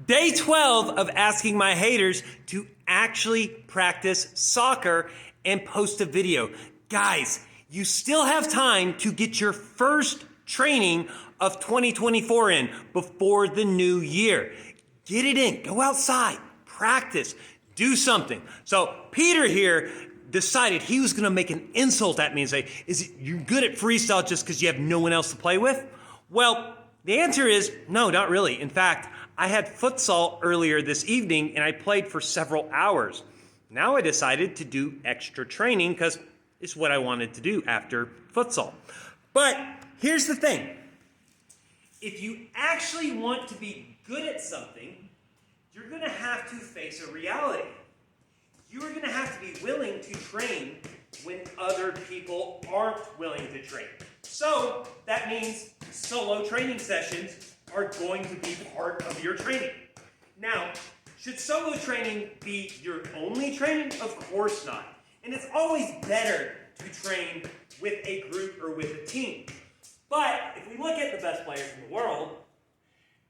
Day 12 of asking my haters to actually practice soccer and post a video. Guys, you still have time to get your first training of 2024 in before the new year. Get it in, go outside, practice, do something. So Peter here decided he was gonna make an insult at me and say, you're good at freestyle just because you have no one else to play with? Well, the answer is no, not really. In fact, I had futsal earlier this evening and I played for several hours. Now I decided to do extra training because it's what I wanted to do after futsal. But here's the thing. If you actually want to be good at something, you're gonna have to face a reality. You are gonna have to be willing to train when other people aren't willing to train. So that means solo training sessions are going to be part of your training. Now, should solo training be your only training? Of course not. And it's always better to train with a group or with a team. But if we look at the best players in the world,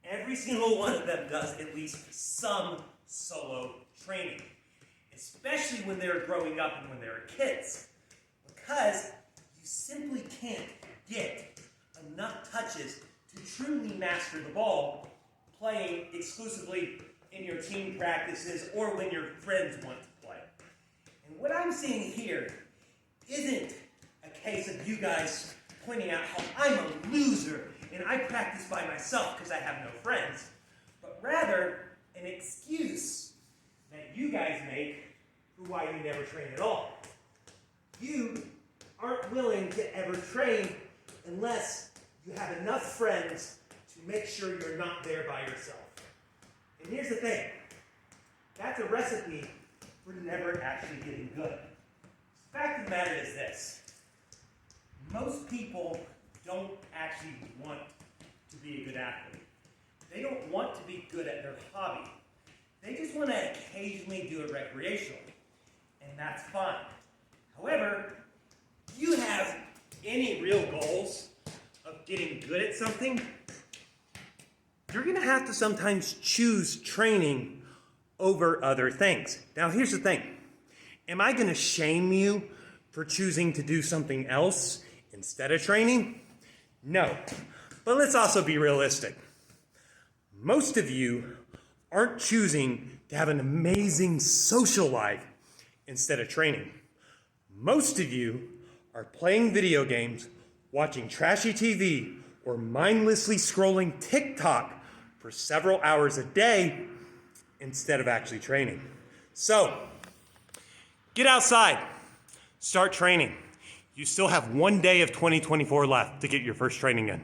every single one of them does at least some solo training, especially when they're growing up and when they're kids, because you simply can't get enough touches to truly master the ball playing exclusively in your team practices or when your friends want to play. And what I'm seeing here isn't a case of you guys pointing out how I'm a loser and I practice by myself because I have no friends, but rather an excuse that you guys make for why you never train at all. You aren't willing to ever train unless you have enough friends to make sure you're not there by yourself. And here's the thing. That's a recipe for never actually getting good. The fact of the matter is this. Most people don't actually want to be a good athlete. They don't want to be good at their hobby. They just want to occasionally do it recreationally. And that's fine. However, if you have any real goals of getting good at something, you're going to have to sometimes choose training over other things. Now, here's the thing. Am I going to shame you for choosing to do something else instead of training? No. But let's also be realistic. Most of you aren't choosing to have an amazing social life instead of training. Most of you are playing video games, watching trashy TV, or mindlessly scrolling TikTok for several hours a day instead of actually training. So, get outside, start training. You still have one day of 2024 left to get your first training in.